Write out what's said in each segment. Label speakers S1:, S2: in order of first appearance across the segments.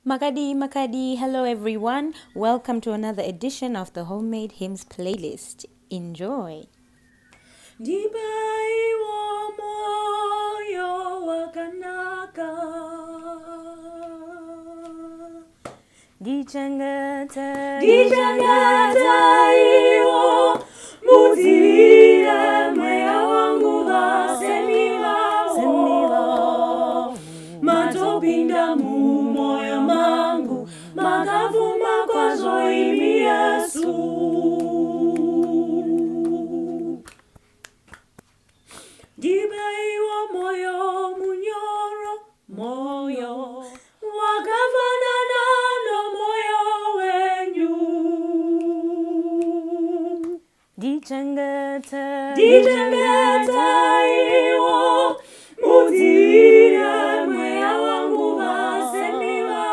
S1: Makadi, Makadi, hello everyone. Welcome to another edition of the Homemade Hymns playlist. Enjoy.
S2: Dibai wa moyo wa kanaka
S1: Dichangata
S2: iwo mutire mwea wangu wa semiwa matopinda mu moyo mangu makavuma kwazo imi Yesu Dibai wa moyo munyoro moyo wakafanana no moyo wenyu
S1: Dichangata
S2: iwo mutire mwea wangu wasemiwa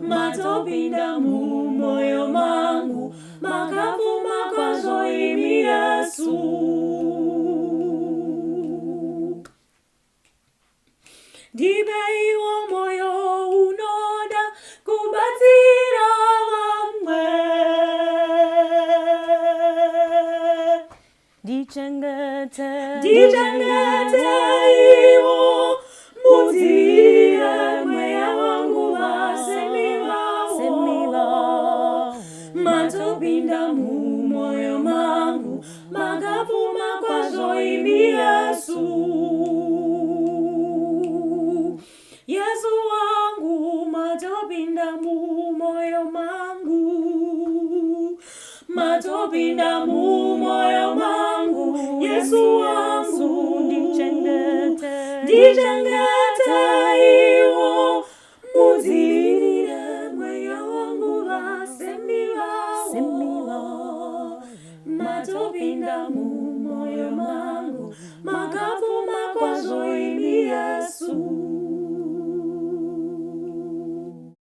S2: matopinda mu moyo mangu makavuma kwazo imi Yesu Dibai wa moyo unoda kubatira vamwe
S1: Dichangata
S2: iwo mutire mwea wangu wasemiwa matopinda mu moyo mangu makavuma kwazo imi Yesu Yesu wangu matopinda mu moyo mangu matopinda mu moyo mangu Yesu wangu Dichangata iwo mutire mwea wangu wasemiwa matopinda mu moyo mangu makavuma kwazo imi Yesu